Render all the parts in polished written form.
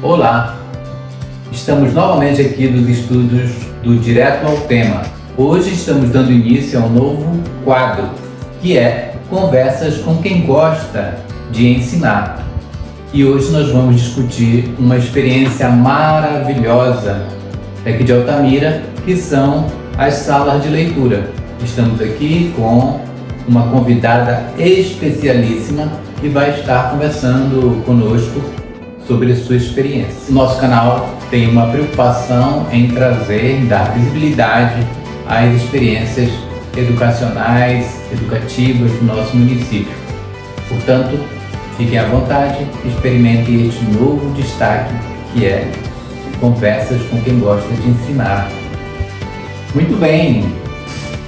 Olá, estamos novamente aqui nos estudos do Direto ao Tema. Hoje estamos dando início a um novo quadro, que é Conversas com quem gosta de ensinar. E hoje nós vamos discutir uma experiência maravilhosa aqui de Altamira, que são as salas de leitura. Estamos aqui com uma convidada especialíssima que vai estar conversando conosco sobre a sua experiência. Nosso canal tem uma preocupação em trazer, dar visibilidade às experiências educacionais, educativas do nosso município. Portanto, fiquem à vontade, experimentem este novo destaque que é Conversas com quem gosta de ensinar. Muito bem,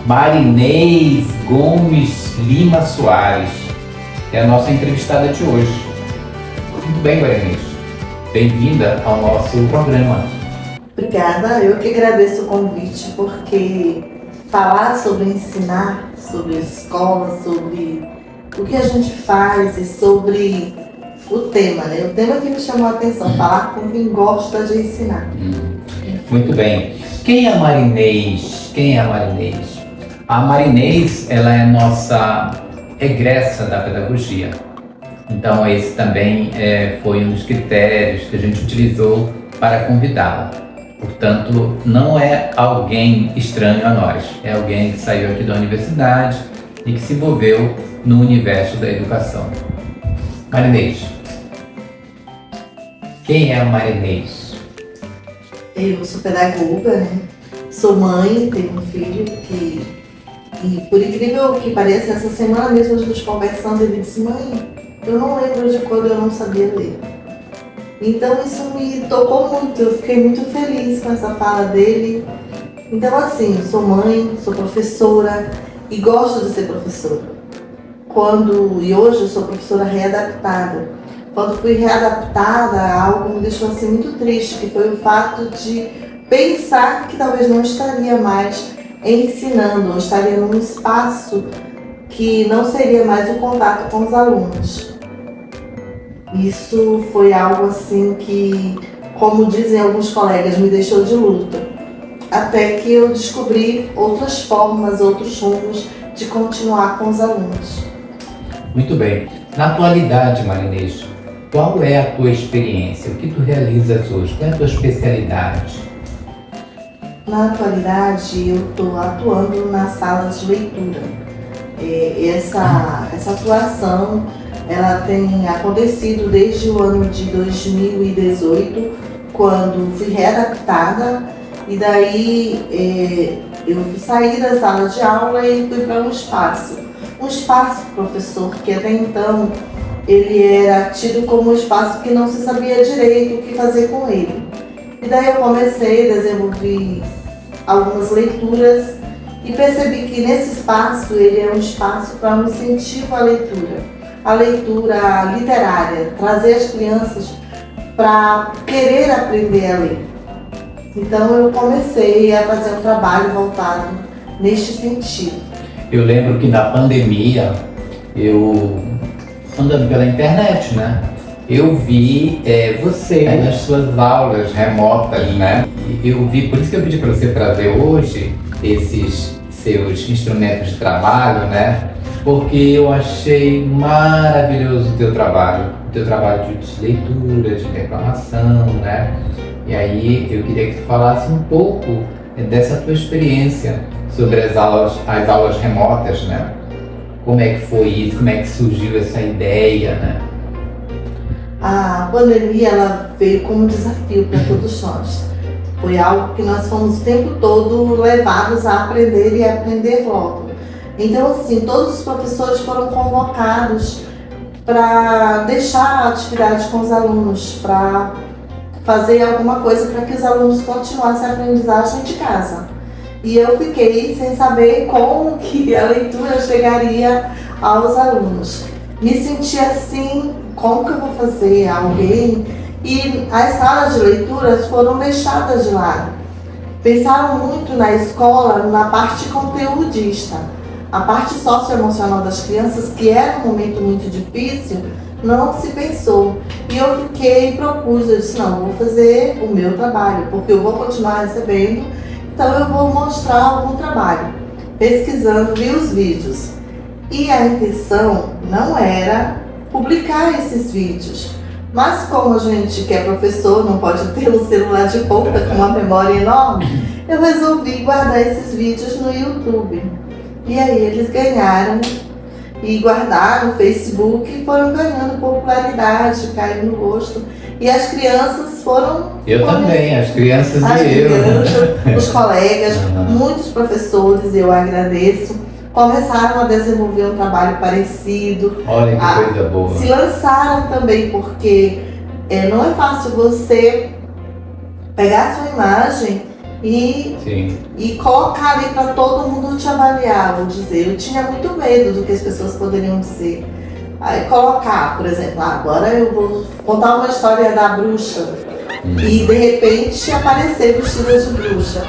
Marinês Gomes Lima Soares é a nossa entrevistada de hoje. Muito bem, Marinês, bem-vinda ao nosso programa. Obrigada, eu que agradeço o convite, porque falar sobre ensinar, sobre escola, sobre o que a gente faz e sobre o tema, né? O tema que me chamou a atenção, falar com quem gosta de ensinar. Muito bem. Quem é a Marinês? A Marinês, ela é nossa egressa da pedagogia. Então esse também foi um dos critérios que a gente utilizou para convidá-la. Portanto, não é alguém estranho a nós, é alguém que saiu aqui da universidade e que se envolveu no universo da educação. Marinês, quem é a Marinês? Eu sou pedagoga, né? Sou mãe, tenho um filho que, e por incrível que pareça, essa semana mesmo a gente conversando, ele disse: mãe, eu não lembro de quando eu não sabia ler. Então isso me tocou muito, eu fiquei muito feliz com essa fala dele. Então assim, sou mãe, sou professora e gosto de ser professora. E hoje eu sou professora readaptada. Quando fui readaptada, algo me deixou assim muito triste, que foi o fato de pensar que talvez não estaria mais ensinando, ou estaria num espaço que não seria mais o contato com os alunos. Isso foi algo assim que, como dizem alguns colegas, me deixou de luta. Até que eu descobri outras formas, outros rumos de continuar com os alunos. Muito bem. Na atualidade, Marinês, qual é a tua experiência? O que tu realizas hoje? Qual é a tua especialidade? Na atualidade, eu estou atuando nas salas de leitura. Essa atuação ela tem acontecido desde o ano de 2018, quando fui readaptada, e daí eu saí da sala de aula e fui para um espaço professor, que até então ele era tido como um espaço que não se sabia direito o que fazer com ele. E daí eu comecei a desenvolver algumas leituras e percebi que nesse espaço ele é um espaço para um incentivo à leitura literária, trazer as crianças para querer aprender a ler. Então eu comecei a fazer um trabalho voltado neste sentido. Eu lembro que na pandemia, eu andando pela internet, né? Eu vi você nas suas aulas remotas, né? Eu vi, por isso que eu pedi para você trazer hoje esses seus instrumentos de trabalho, né? Porque eu achei maravilhoso o teu trabalho de leitura, de declamação, né? E aí eu queria que tu falasse um pouco dessa tua experiência sobre as aulas remotas, né? Como é que foi isso? Como é que surgiu essa ideia, né? A pandemia ela veio como um desafio para todos nós. Foi algo que nós fomos o tempo todo levados a aprender e aprender logo. Então, assim, todos os professores foram convocados para deixar a atividade com os alunos, para fazer alguma coisa para que os alunos continuassem a aprendizagem de casa. E eu fiquei sem saber como que a leitura chegaria aos alunos. Me senti assim, como que eu vou fazer alguém? E as salas de leituras foram deixadas de lado. pensaram muito na escola na parte conteudista. A parte socioemocional das crianças, que era um momento muito difícil, não se pensou. E eu fiquei e propus, eu disse, não, vou fazer o meu trabalho, porque eu vou continuar recebendo, então eu vou mostrar algum trabalho. Pesquisando, vi os vídeos. E a intenção não era publicar esses vídeos. Mas como a gente que é professor não pode ter um celular de ponta com uma memória enorme, eu resolvi guardar esses vídeos no YouTube. E aí eles ganharam e guardaram no Facebook e foram ganhando popularidade, caindo no gosto. E as crianças foram... Eu também, as crianças as e crianças, eu. os colegas, muitos professores, eu agradeço, começaram a desenvolver um trabalho parecido. Olha que coisa boa. Se lançaram também, porque não é fácil você pegar a sua imagem e colocar ali para todo mundo te avaliar, vou dizer. Eu tinha muito medo do que as pessoas poderiam dizer. Aí colocar, por exemplo, agora eu vou contar uma história da bruxa e de repente aparecer vestida de bruxa.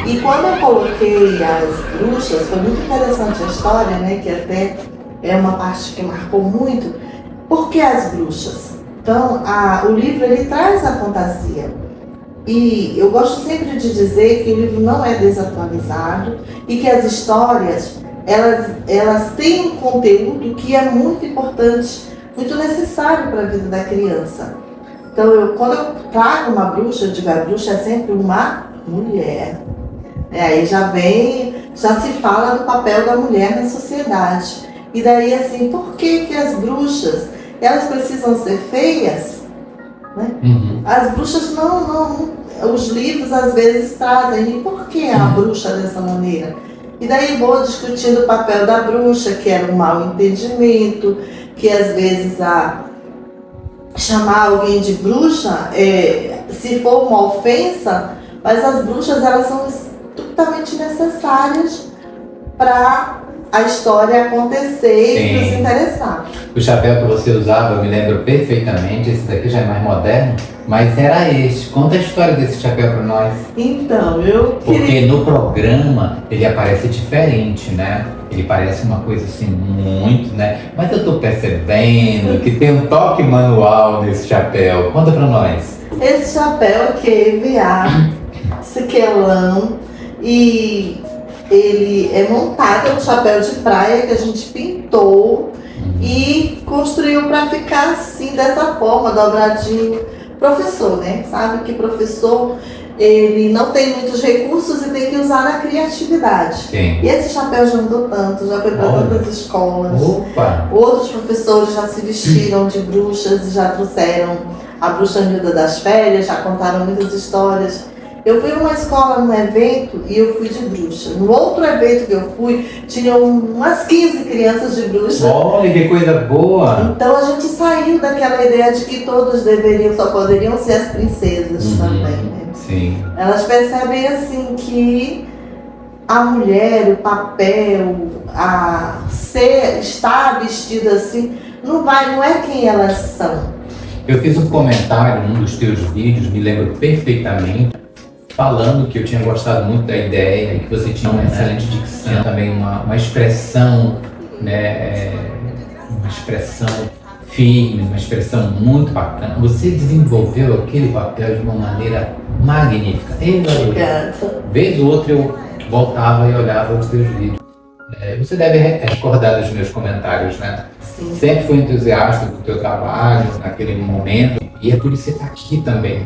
E quando eu coloquei as bruxas, foi muito interessante a história, né? Que até é uma parte que marcou muito. Por que as bruxas? Então, o livro ele traz a fantasia. E eu gosto sempre de dizer que o livro não é desatualizado e que as histórias elas têm um conteúdo que é muito importante, muito necessário para a vida da criança. Então, quando eu trago uma bruxa, eu digo a bruxa é sempre uma mulher. Aí já se fala do papel da mulher na sociedade. E daí assim, por que as bruxas, elas precisam ser feias? Né? As bruxas não, os livros às vezes trazem, e por que a bruxa dessa maneira? E daí vou discutindo o papel da bruxa, que era um mau entendimento, que às vezes chamar alguém de bruxa, se for uma ofensa, mas as bruxas elas são totalmente necessárias para a história acontecer e nos interessar. O chapéu que você usava, eu me lembro perfeitamente, esse daqui já é mais moderno, mas era este. Conta a história desse chapéu para nós. Então, Porque no programa ele aparece diferente, né? Ele parece uma coisa assim muito, né? Mas eu tô percebendo que tem um toque manual nesse chapéu. Conta para nós. Esse chapéu aqui é EVA, sequelão, e ele é montado, é um chapéu de praia que a gente pintou e construiu para ficar assim, dessa forma, dobradinho. Professor, né? Sabe que professor, ele não tem muitos recursos e tem que usar a criatividade. Sim. E esse chapéu já andou tanto, já foi para tantas escolas. Opa. Outros professores já se vestiram de bruxas e já trouxeram a Bruxa Nilda das Férias, já contaram muitas histórias. Eu fui numa escola, num evento, e eu fui de bruxa. No outro evento que eu fui, tinham umas 15 crianças de bruxa. Olha, que coisa boa! Então a gente saiu daquela ideia de que todos só poderiam ser as princesas também, né? Sim. Elas percebem assim que a mulher, o papel, estar vestida assim, não é quem elas são. Eu fiz um comentário num dos teus vídeos, me lembro perfeitamente, falando que eu tinha gostado muito da ideia e que você tinha uma excelente dicção, também uma expressão, né, uma expressão firme, uma expressão muito bacana. Você desenvolveu aquele papel de uma maneira magnífica. Vez ou outra eu voltava e olhava os teus vídeos. Você deve recordar dos meus comentários, né? Sim. Sempre fui entusiasta do teu trabalho naquele momento e é por isso que você está aqui também.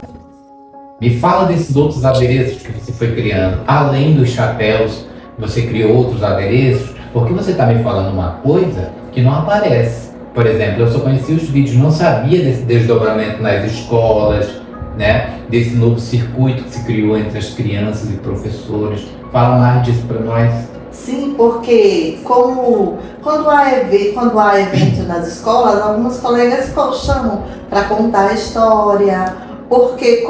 Me fala desses outros adereços que você foi criando. Além dos chapéus, você criou outros adereços, porque você está me falando uma coisa que não aparece. Por exemplo, eu só conhecia os vídeos, não sabia desse desdobramento nas escolas, né? Desse novo circuito que se criou entre as crianças e professores. Fala mais disso para nós. Sim, porque quando há evento nas escolas, algumas colegas chamam para contar a história. Porque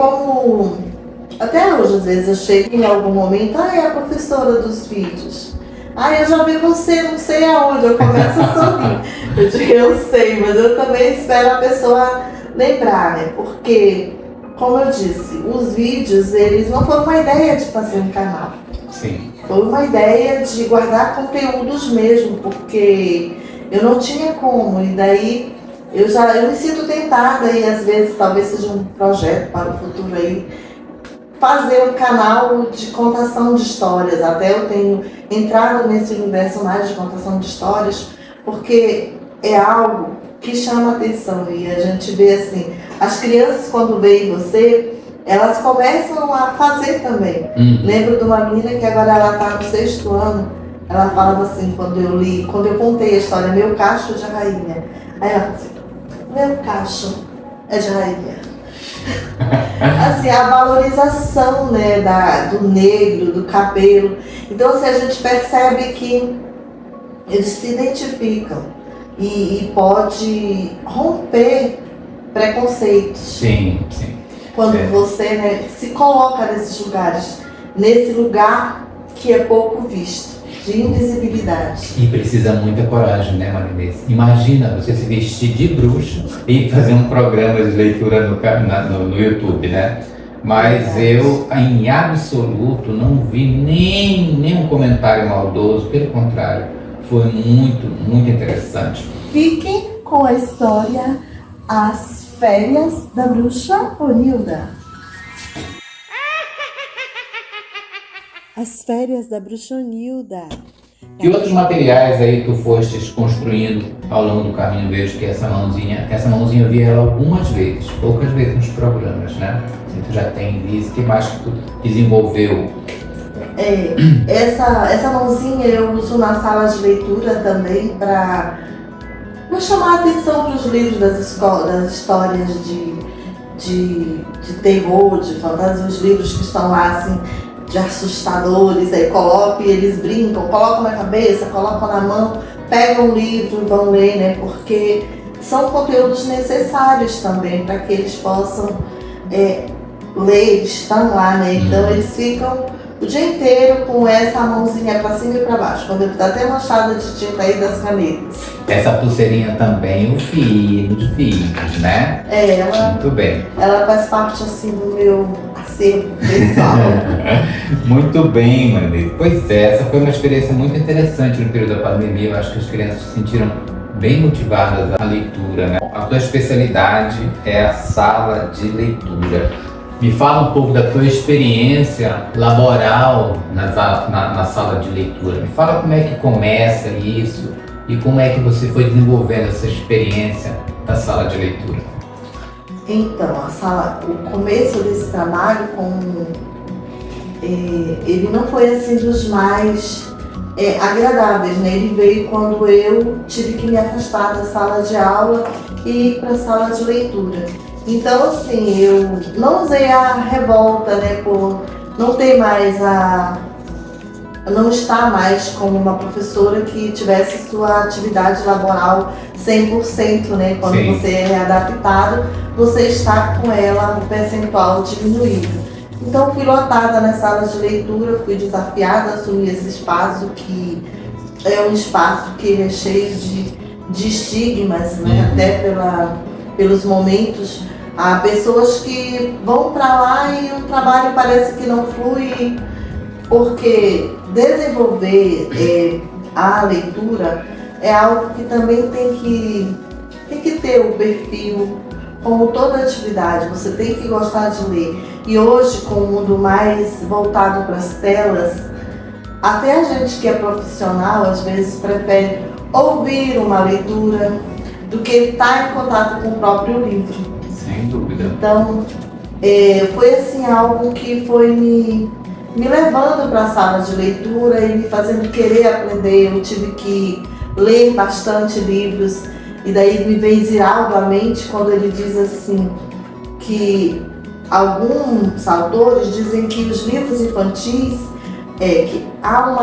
até hoje, às vezes, eu chego em algum momento, é a professora dos vídeos. Eu já vi você, não sei aonde, eu começo a sorrir. Eu digo, eu sei, mas eu também espero a pessoa lembrar, né? Porque como eu disse, os vídeos, eles não foram uma ideia de fazer um canal. Sim. Foi uma ideia de guardar conteúdos mesmo, porque eu não tinha como, e daí eu me sinto tentada, e às vezes talvez seja um projeto para o futuro aí, fazer um canal de contação de histórias. Até eu tenho entrado nesse universo mais de contação de histórias, porque é algo que chama atenção, e a gente vê assim, as crianças quando veem você, elas começam a fazer também. Lembro de uma menina que agora ela está no 6º ano, ela falava assim, quando eu contei a história, meu cacho de rainha. Aí ela falou assim, meu cacho é de rainha. Assim, a valorização, né, do negro, do cabelo. Então assim, a gente percebe que eles se identificam e pode romper preconceitos. Sim, sim. Quando você, né, se coloca nesses lugares, nesse lugar que é pouco visto, de invisibilidade. E precisa muita coragem, né, Marinês? Imagina você se vestir de bruxa e fazer um programa de leitura no YouTube, né? Mas eu, em absoluto, não vi nenhum comentário maldoso, pelo contrário, foi muito, muito interessante. Fiquem com a história As Férias da Bruxa Onilda. As Férias da Bruxa Onilda. Que outros materiais aí tu fostes construindo ao longo do caminho? Vejo que essa mãozinha eu vi ela algumas vezes, poucas vezes nos programas, né? Tu já tem visto, o que mais que tu desenvolveu? Essa mãozinha eu uso na sala de leitura também para chamar a atenção para os livros das histórias de terror, de fantasia, os livros que estão lá assim, de assustadores, aí coloco e eles brincam, colocam na cabeça, colocam na mão, pegam um livro e vão ler, né? Porque são conteúdos necessários também para que eles possam ler, estão lá, né? Então eles ficam o dia inteiro com essa mãozinha para cima e para baixo, quando dá até manchada de tinta aí das canetas. Essa pulseirinha também, o fio, de fios, né? Ela, muito bem. Ela faz parte assim do meu acervo pessoal. Muito bem, Marinês. Pois é, essa foi uma experiência muito interessante no período da pandemia. Eu acho que as crianças se sentiram bem motivadas à leitura, né? A tua especialidade é a sala de leitura. Me fala um pouco da tua experiência laboral na sala de leitura. Me fala como é que começa isso e como é que você foi desenvolvendo essa experiência da sala de leitura. Então, o começo desse trabalho, ele não foi assim dos mais agradáveis, né? Ele veio quando eu tive que me afastar da sala de aula e ir para a sala de leitura. Então, assim, eu não usei a revolta, né, por não ter mais não estar mais como uma professora que tivesse sua atividade laboral 100%, né, quando Sim. você é readaptado, você está com ela um percentual diminuído. Então, fui lotada nas salas de leitura, fui desafiada a assumir esse espaço que é um espaço que é cheio de estigmas, né, até pelos momentos. Há pessoas que vão para lá e o trabalho parece que não flui, porque desenvolver a leitura é algo que também tem que ter o perfil, como toda atividade, você tem que gostar de ler. E hoje, com o mundo mais voltado para as telas, até a gente que é profissional, às vezes prefere ouvir uma leitura do que estar em contato com o próprio livro. Sem dúvida. Então, foi assim algo que foi me levando para a sala de leitura e me fazendo querer aprender. Eu tive que ler bastante livros e daí me veio Ziraldo à mente quando ele diz assim que alguns autores dizem que os livros infantis que há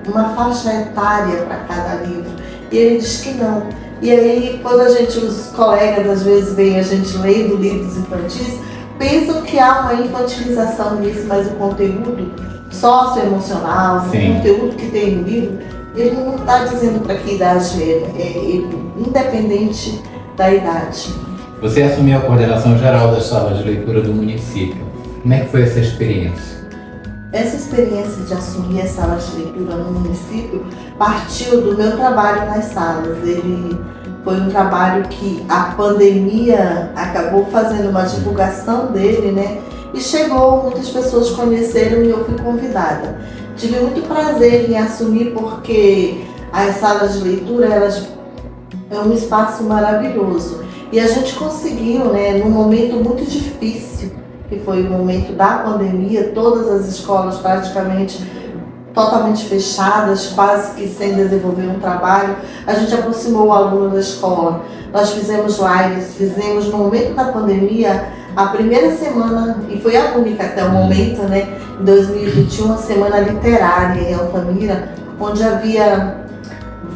uma faixa etária para cada livro, e ele diz que não. E aí, quando os colegas às vezes veem a gente lendo livros infantis, pensam que há uma infantilização nisso, mas o conteúdo socioemocional, o conteúdo que tem no livro, ele não está dizendo para que idade independente da idade. Você assumiu a coordenação geral das salas de leitura do município. Como é que foi essa experiência? Essa experiência de assumir as salas de leitura no município partiu do meu trabalho nas salas. Ele foi um trabalho que a pandemia acabou fazendo uma divulgação dele, né? E chegou, muitas pessoas conheceram e eu fui convidada. Tive muito prazer em assumir porque as salas de leitura, elas é um espaço maravilhoso. E a gente conseguiu, né, num momento muito difícil, que foi o momento da pandemia, todas as escolas praticamente totalmente fechadas, quase que sem desenvolver um trabalho, a gente aproximou o aluno da escola. Nós fizemos lives, fizemos no momento da pandemia, a primeira semana, e foi a única até o momento, né, em 2021, a semana literária em Altamira, onde havia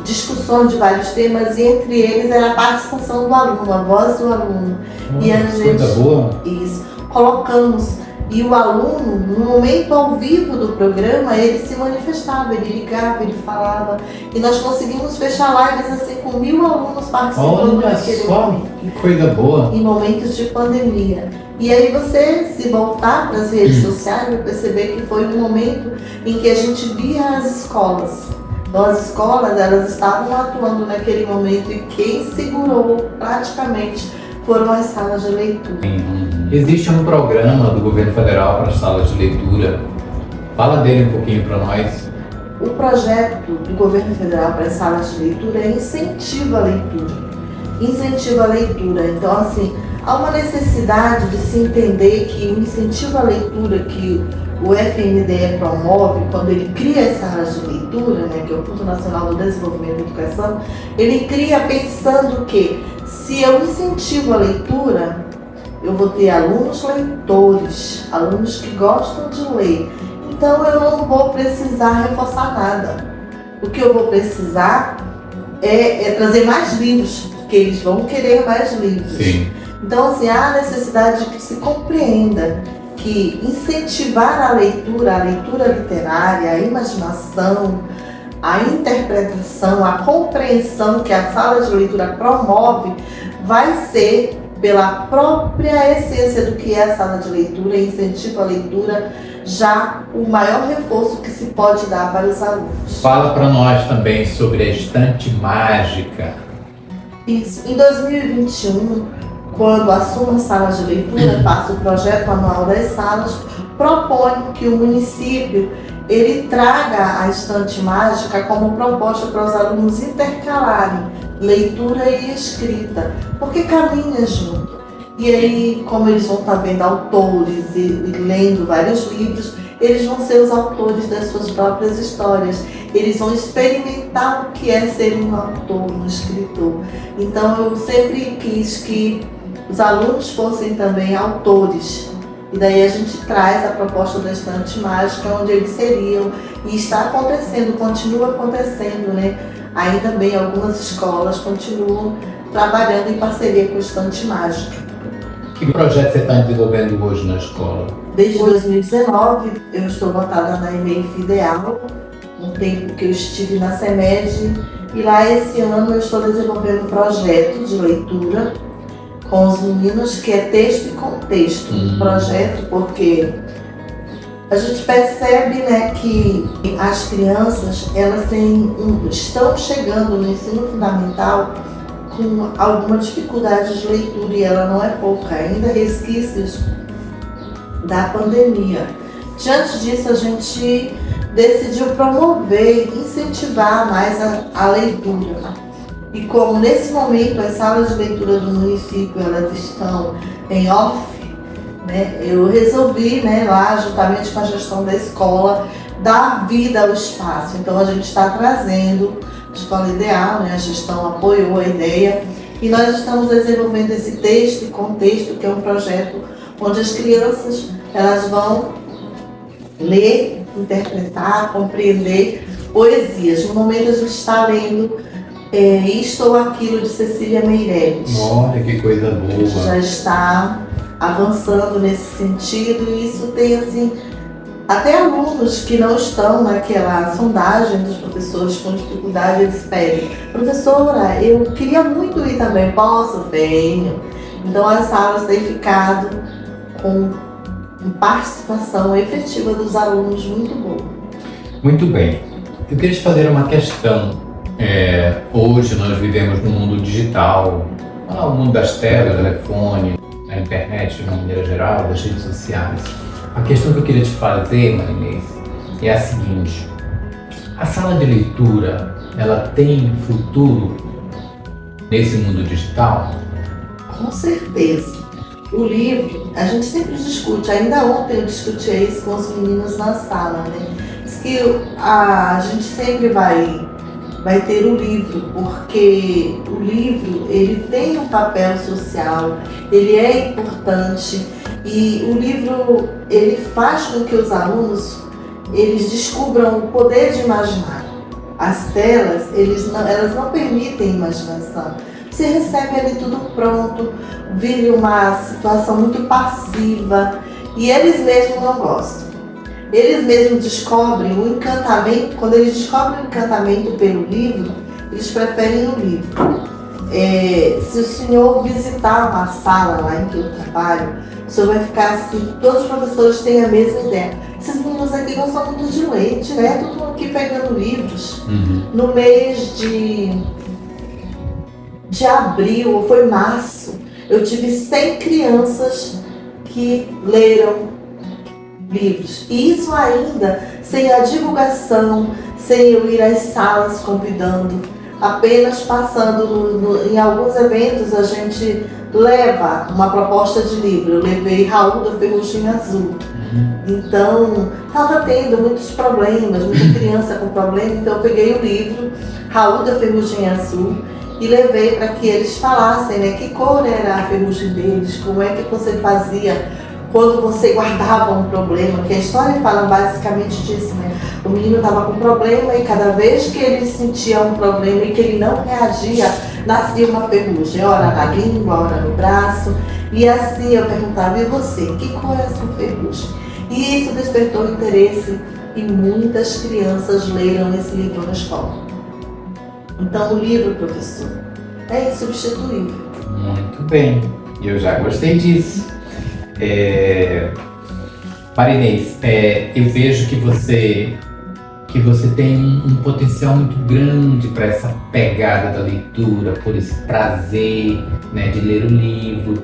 discussões de vários temas e entre eles era a participação do aluno, a voz do aluno. E a gente, coisa boa. Isso, colocamos, e o aluno, no momento ao vivo do programa, ele se manifestava, ele ligava, ele falava, e nós conseguimos fechar lives assim com 1000 alunos participando daquele momento. Que coisa boa! Em momentos de pandemia. E aí você, se voltar para as redes sociais, vai perceber que foi um momento em que a gente via as escolas. Então as escolas, elas estavam atuando naquele momento e quem segurou praticamente foram as salas de leitura. Existe um programa do governo federal para as salas de leitura. Fala dele um pouquinho para nós. O projeto do governo federal para as salas de leitura é Incentiva a Leitura. Incentiva a leitura. Então, assim, há uma necessidade de se entender que o incentivo à leitura que o FNDE promove, quando ele cria as salas de leitura, né, que é o Fundo Nacional do Desenvolvimento da Educação, ele cria pensando que se eu incentivo a leitura, eu vou ter alunos leitores, alunos que gostam de ler. Então eu não vou precisar reforçar nada. O que eu vou precisar é trazer mais livros, porque eles vão querer mais livros. Sim. Então, assim, há necessidade de que se compreenda que incentivar a leitura literária, a imaginação, a interpretação, a compreensão que a sala de leitura promove, vai ser pela própria essência do que é a sala de leitura e incentivo à leitura, já o maior reforço que se pode dar para os alunos. Fala para nós também sobre a estante mágica. Isso. Em 2021, quando assumo as salas de leitura, faço o projeto anual das salas, proponho que o município ele traga a estante mágica como proposta para os alunos intercalarem leitura e escrita, porque caminha junto. E aí, como eles vão estar vendo autores e lendo vários livros, eles vão ser os autores das suas próprias histórias. Eles vão experimentar o que é ser um autor, um escritor. Então, eu sempre quis que os alunos fossem também autores. E daí a gente traz a proposta da estante mágica, onde eles seriam, e está acontecendo, continua acontecendo, né? Ainda bem, algumas escolas continuam trabalhando em parceria com a estante mágica. Que projeto você está desenvolvendo hoje na escola? Desde 2019, eu estou botada na EMEIF Ideal, um tempo que eu estive na CEMED, e lá esse ano eu estou desenvolvendo um projeto de leitura com os meninos, que é texto e contexto. Um projeto porque a gente percebe, né, que as crianças elas estão chegando no ensino fundamental com alguma dificuldade de leitura, e ela não é pouca, ainda resquícios da pandemia. Diante disso, a gente decidiu promover, incentivar mais a leitura. E como nesse momento as salas de leitura do município elas estão em off, né, eu resolvi, né, lá juntamente com a gestão da escola, dar vida ao espaço. Então a gente está trazendo a Escola Ideal, né, a gestão apoiou a ideia, e nós estamos desenvolvendo esse texto e contexto, que é um projeto onde as crianças elas vão ler, interpretar, compreender poesias. No momento a gente está lendo Isto ou Aquilo, de Cecília Meirelles. Olha que coisa boa! A gente já está avançando nesse sentido, e isso tem assim, até alunos que não estão naquela sondagem dos professores com dificuldade, eles pedem: professora, eu queria muito ir também, posso? Venho. Então as salas têm ficado com participação efetiva dos alunos muito boa. Muito bem. Eu queria te fazer uma questão. Hoje nós vivemos no mundo digital, o mundo das telas, telefone, a internet de uma maneira geral, das redes sociais. A questão que eu queria te fazer, Marinês, é a seguinte: a sala de leitura, ela tem futuro nesse mundo digital? Com certeza. O livro, a gente sempre discute, ainda ontem eu discuti isso com os meninos na sala, né? Diz que a gente sempre vai ter o livro, porque o livro, ele tem um papel social, ele é importante e o livro, ele faz com que os alunos, eles descubram o poder de imaginar. As telas, elas não permitem imaginação. Você recebe ali tudo pronto, vive uma situação muito passiva e eles mesmos não gostam. Eles mesmos descobrem o encantamento, quando eles descobrem o encantamento pelo livro, eles preferem o livro. Se o senhor visitar uma sala lá em que eu trabalho, o senhor vai ficar assim, todos os professores têm a mesma ideia. Esses meninos aqui gostam muito de ler, direto estão aqui pegando livros. No mês de abril, ou foi março, eu tive 100 crianças que leram livros. E isso ainda sem a divulgação, sem eu ir às salas convidando, apenas passando em alguns eventos a gente leva uma proposta de livro. Eu levei Raul da Ferrugem Azul. Então, estava tendo muitos problemas, muita criança com problema, então eu peguei o livro Raul da Ferrugem Azul e levei para que eles falassem, né, que cor era a ferrugem deles, como é que você fazia quando você guardava um problema, que a história fala basicamente disso, né? O menino estava com problema e cada vez que ele sentia um problema e que ele não reagia, nascia uma ferrugem, ora na língua, ora no braço. E assim eu perguntava, e você, que cor é essa ferrugem? E isso despertou interesse e muitas crianças leram esse livro na escola. Então o livro, professor, é insubstituível. Muito bem, eu já gostei disso. Marinês, eu vejo que você tem um potencial muito grande para essa pegada da leitura, por esse prazer, né, de ler o livro,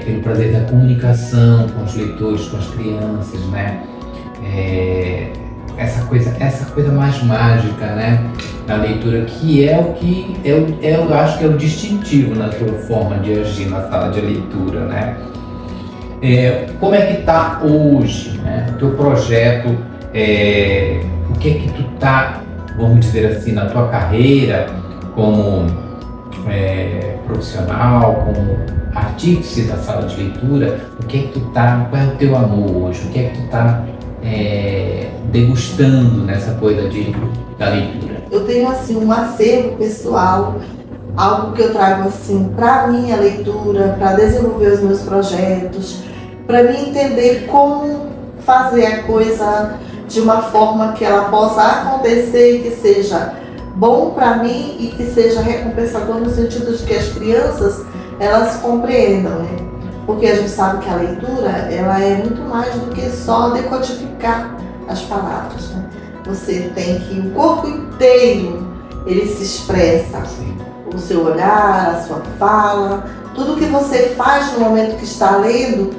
pelo prazer da comunicação com os leitores, com as crianças, né? Essa coisa mais mágica, né, na leitura, que é o que eu acho que é o distintivo na tua forma de agir na sala de leitura, né? Como é que está hoje, né, o teu projeto? O que é que tu tá, vamos dizer assim, na tua carreira como profissional, como artífice da sala de leitura? O que é que tu tá, qual é o teu amor hoje? O que é que tu tá degustando nessa coisa da leitura? Eu tenho assim um acervo pessoal, algo que eu trago assim para minha leitura, para desenvolver os meus projetos, para mim entender como fazer a coisa de uma forma que ela possa acontecer e que seja bom para mim e que seja recompensador no sentido de que as crianças elas compreendam, né? Porque a gente sabe que a leitura ela é muito mais do que só decodificar as palavras, né? Você tem que o corpo inteiro ele se expressa, o seu olhar, a sua fala, tudo que você faz no momento que está lendo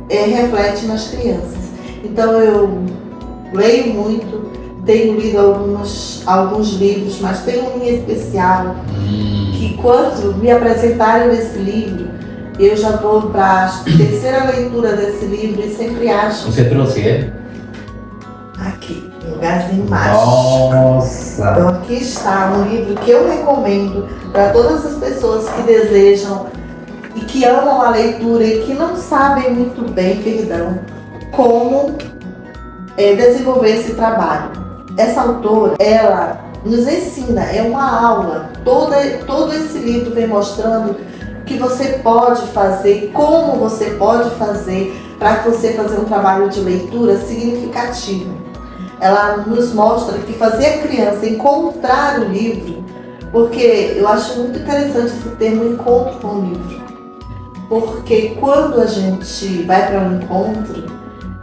reflete nas crianças. Então eu leio muito, tenho lido alguns livros, mas tem um em especial que quando me apresentarem esse livro, eu já vou para a terceira leitura desse livro e sempre acho... Você trouxe ele? Aqui, um lugarzinho mágico. Nossa! Então aqui está um livro que eu recomendo para todas as pessoas que desejam e que amam a leitura e que não sabem muito bem, como desenvolver esse trabalho. Essa autora, ela nos ensina, é uma aula. Todo esse livro vem mostrando o que você pode fazer, como você pode fazer para você fazer um trabalho de leitura significativo. Ela nos mostra que fazer a criança encontrar o livro, porque eu acho muito interessante esse termo encontro com o livro. porque quando a gente vai para um encontro,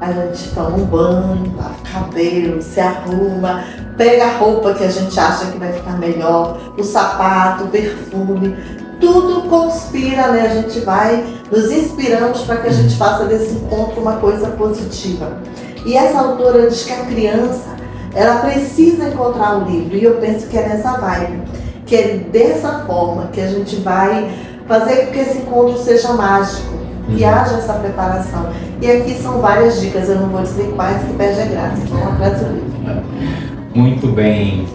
a gente toma um banho, lava o cabelo, se arruma, pega a roupa que a gente acha que vai ficar melhor, o sapato, o perfume, tudo conspira, né? A gente vai, nos inspiramos para que a gente faça desse encontro uma coisa positiva. E essa autora diz que a criança, ela precisa encontrar o livro, e eu penso que é nessa vibe, que é dessa forma que a gente vai fazer com que esse encontro seja mágico, que haja essa preparação. E aqui são várias dicas, eu não vou dizer quais, que perde a graça, que vão atrás do livro. Muito bem.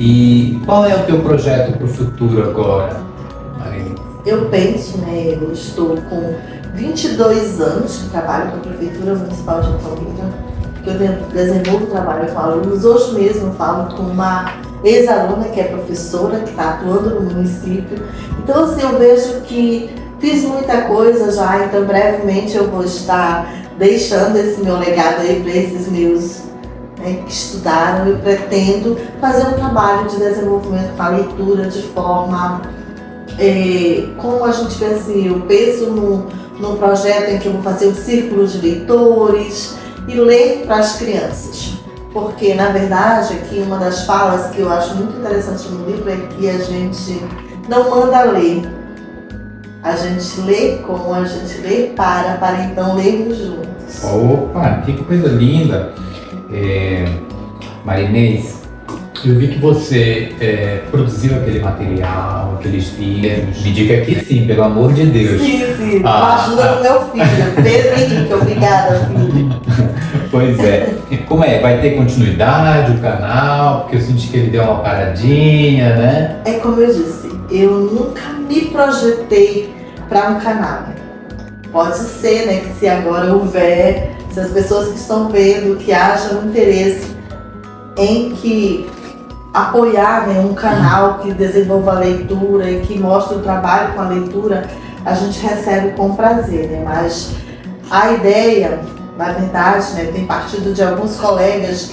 E qual é o teu projeto para o futuro agora, Maria? Eu penso, né, eu estou com 22 anos que trabalho com a Prefeitura Municipal de Altamira, que eu desenvolvo trabalho com alunos. Hoje mesmo eu falo com uma ex-aluna que é professora, que está atuando no município. Então, assim, eu vejo que fiz muita coisa já, então brevemente eu vou estar deixando esse meu legado aí para esses meus, né, que estudaram. Eu pretendo fazer um trabalho de desenvolvimento com a leitura de forma, como a gente vê assim, eu penso num projeto em que eu vou fazer um círculo de leitores e ler para as crianças. Porque, na verdade, aqui uma das falas que eu acho muito interessante no livro é que a gente não manda ler. A gente lê como a gente lê para então lermos juntos. Opa, que coisa linda! Marinês, eu vi que você produziu aquele material, aqueles vídeos. Me diga que sim, pelo amor de Deus. Sim, com a ajuda do meu filho, Pedro Henrique. Obrigada, filho. Pois é. Como é? Vai ter continuidade o canal? Porque eu senti que ele deu uma paradinha, né? É como eu disse, eu nunca me projetei para um canal. Pode ser, né, que se agora houver, se as pessoas que estão vendo, que haja um interesse em que apoiar, né, um canal que desenvolva a leitura e que mostre o trabalho com a leitura, a gente recebe com prazer, né? Mas a ideia, na verdade, né, tem partido de alguns colegas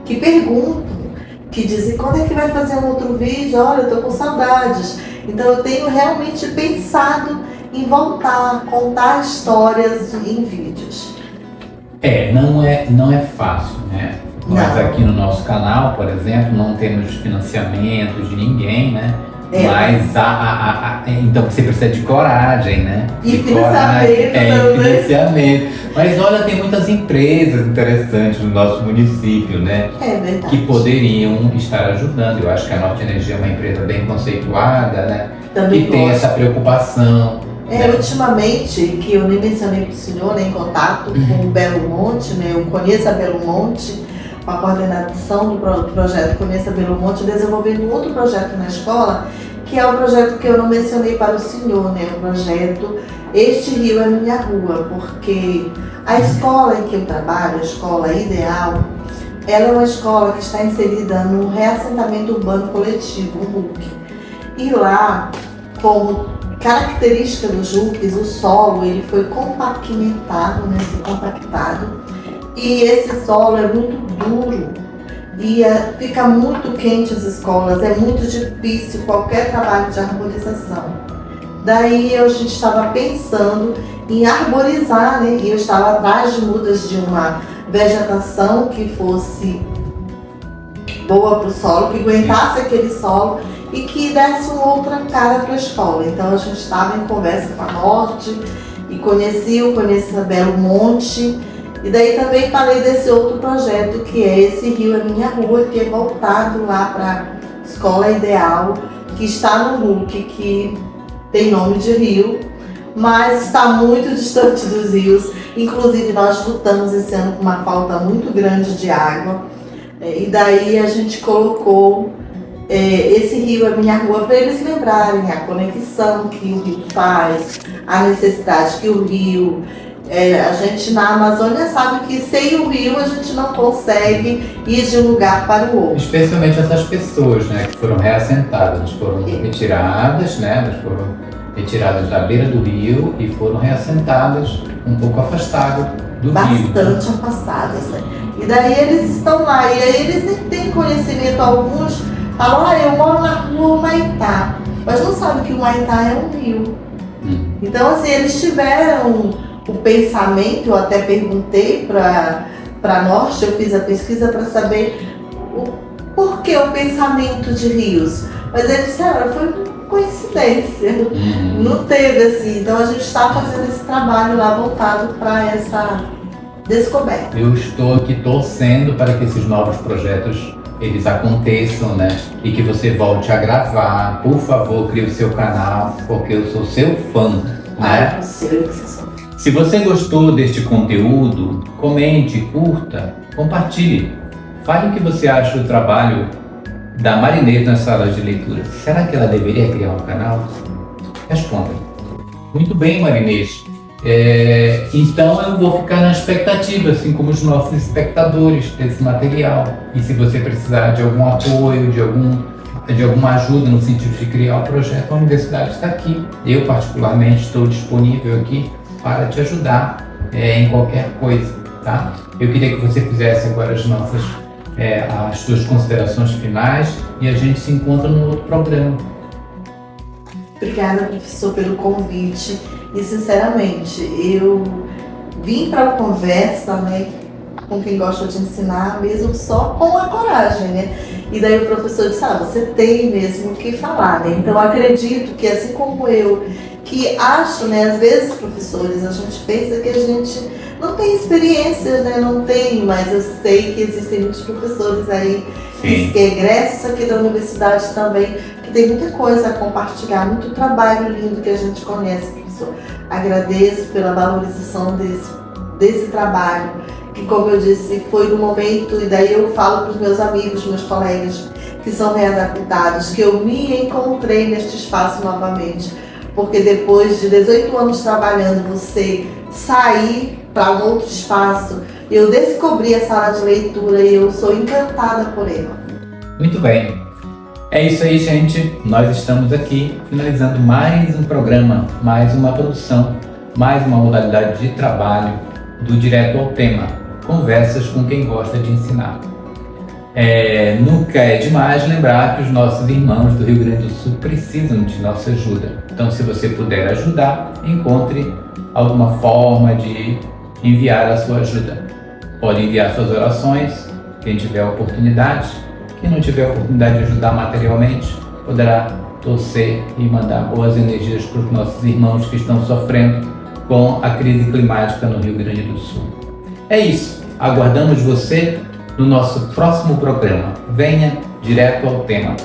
que perguntam, que dizem quando é que vai fazer um outro vídeo. Olha, eu tô com saudades. Então eu tenho realmente pensado em voltar a contar histórias em vídeos. Não é fácil, né? Nós Não. aqui no nosso canal, por exemplo, não temos financiamento de ninguém, né? Mas então você precisa de coragem, né? E de financiamento também. Financiamento. Mas olha, tem muitas empresas interessantes no nosso município, né? É verdade. Que poderiam estar ajudando. Eu acho que a Norte Energia é uma empresa bem conceituada, né? Também que tem gosto. essa preocupação. Ultimamente, que eu nem mencionei para o senhor, em contato com o Belo Monte, né? Eu conheço a Belo Monte, com a coordenação do projeto Conheça Belo Monte, desenvolvendo um outro projeto na escola, que é o projeto que eu não mencionei para o senhor, né? O projeto Este Rio é Minha Rua, porque a escola em que eu trabalho, a escola ideal, ela é uma escola que está inserida no reassentamento urbano coletivo, o RUC. E lá, como característica dos RUCs, o solo ele foi compactado, né? E esse solo é muito duro e fica muito quente as escolas, é muito difícil qualquer trabalho de arborização. Daí a gente estava pensando em arborizar, né? E eu estava atrás de mudas de uma vegetação que fosse boa para o solo, que aguentasse aquele solo e que desse uma outra cara para a escola. Então a gente estava em conversa com a Norte e conheci a Belo Monte. E daí também falei desse outro projeto que é Esse Rio é Minha Rua, que é voltado lá para a Escola Ideal, que está no RUC, que tem nome de rio, mas está muito distante dos rios. Inclusive nós lutamos esse ano com uma falta muito grande de água. E daí a gente colocou Esse Rio é Minha Rua para eles lembrarem a conexão que o rio faz, a necessidade que o rio... a gente na Amazônia sabe que sem o rio a gente não consegue ir de um lugar para o outro. Especialmente essas pessoas, né, que foram reassentadas, elas foram retiradas, né, elas foram retiradas da beira do rio e foram reassentadas um pouco afastadas do rio. Bastante afastadas, né? E daí eles estão lá, e aí eles nem têm conhecimento, alguns falam, eu moro na rua Humaitá, mas não sabem que o Humaitá é um rio. Então, assim, eles tiveram o pensamento, eu até perguntei para Norte, eu fiz a pesquisa para saber por que o pensamento de rios. Mas eles disseram, foi coincidência, não teve assim. Então a gente está fazendo esse trabalho lá voltado para essa descoberta. Eu estou aqui torcendo para que esses novos projetos eles aconteçam, né? E que você volte a gravar. Por favor, crie o seu canal, porque eu sou seu fã, né? Se você gostou deste conteúdo, comente, curta, compartilhe. Fale o que você acha do trabalho da Marinês nas salas de leitura. Será que ela deveria criar um canal? Responda. Muito bem, Marinês. Então eu vou ficar na expectativa, assim como os nossos espectadores, desse material. E se você precisar de algum apoio, de alguma ajuda no sentido de criar o projeto, a universidade está aqui. Eu, particularmente, estou disponível aqui para te ajudar em qualquer coisa, tá? Eu queria que você fizesse agora as suas considerações finais e a gente se encontra no outro programa. Obrigada, professor, pelo convite. E, sinceramente, eu vim para a conversa, né, com quem gosta de ensinar, mesmo só com a coragem, né? E daí o professor disse, você tem mesmo o que falar, né? Então, eu acredito que, assim como eu, que acho, né, às vezes, professores, a gente pensa que a gente não tem experiência, né? Não tem, mas eu sei que existem muitos professores aí que egressos aqui da universidade também, que tem muita coisa a compartilhar, muito trabalho lindo que a gente conhece, professor. Agradeço pela valorização desse trabalho, que, como eu disse, foi no momento, e daí eu falo para os meus amigos, meus colegas que são readaptados, que eu me encontrei neste espaço novamente, porque depois de 18 anos trabalhando, você sair para um outro espaço, eu descobri a sala de leitura e eu sou encantada por ela. Muito bem. É isso aí, gente. Nós estamos aqui finalizando mais um programa, mais uma produção, mais uma modalidade de trabalho do Direto ao Tema. Conversas com quem gosta de ensinar. Nunca é demais lembrar que os nossos irmãos do Rio Grande do Sul precisam de nossa ajuda. Então, se você puder ajudar, encontre alguma forma de enviar a sua ajuda. Pode enviar suas orações, quem tiver oportunidade. Quem não tiver oportunidade de ajudar materialmente, poderá torcer e mandar boas energias para os nossos irmãos que estão sofrendo com a crise climática no Rio Grande do Sul. É isso. Aguardamos você no nosso próximo programa. Venha direto ao tema.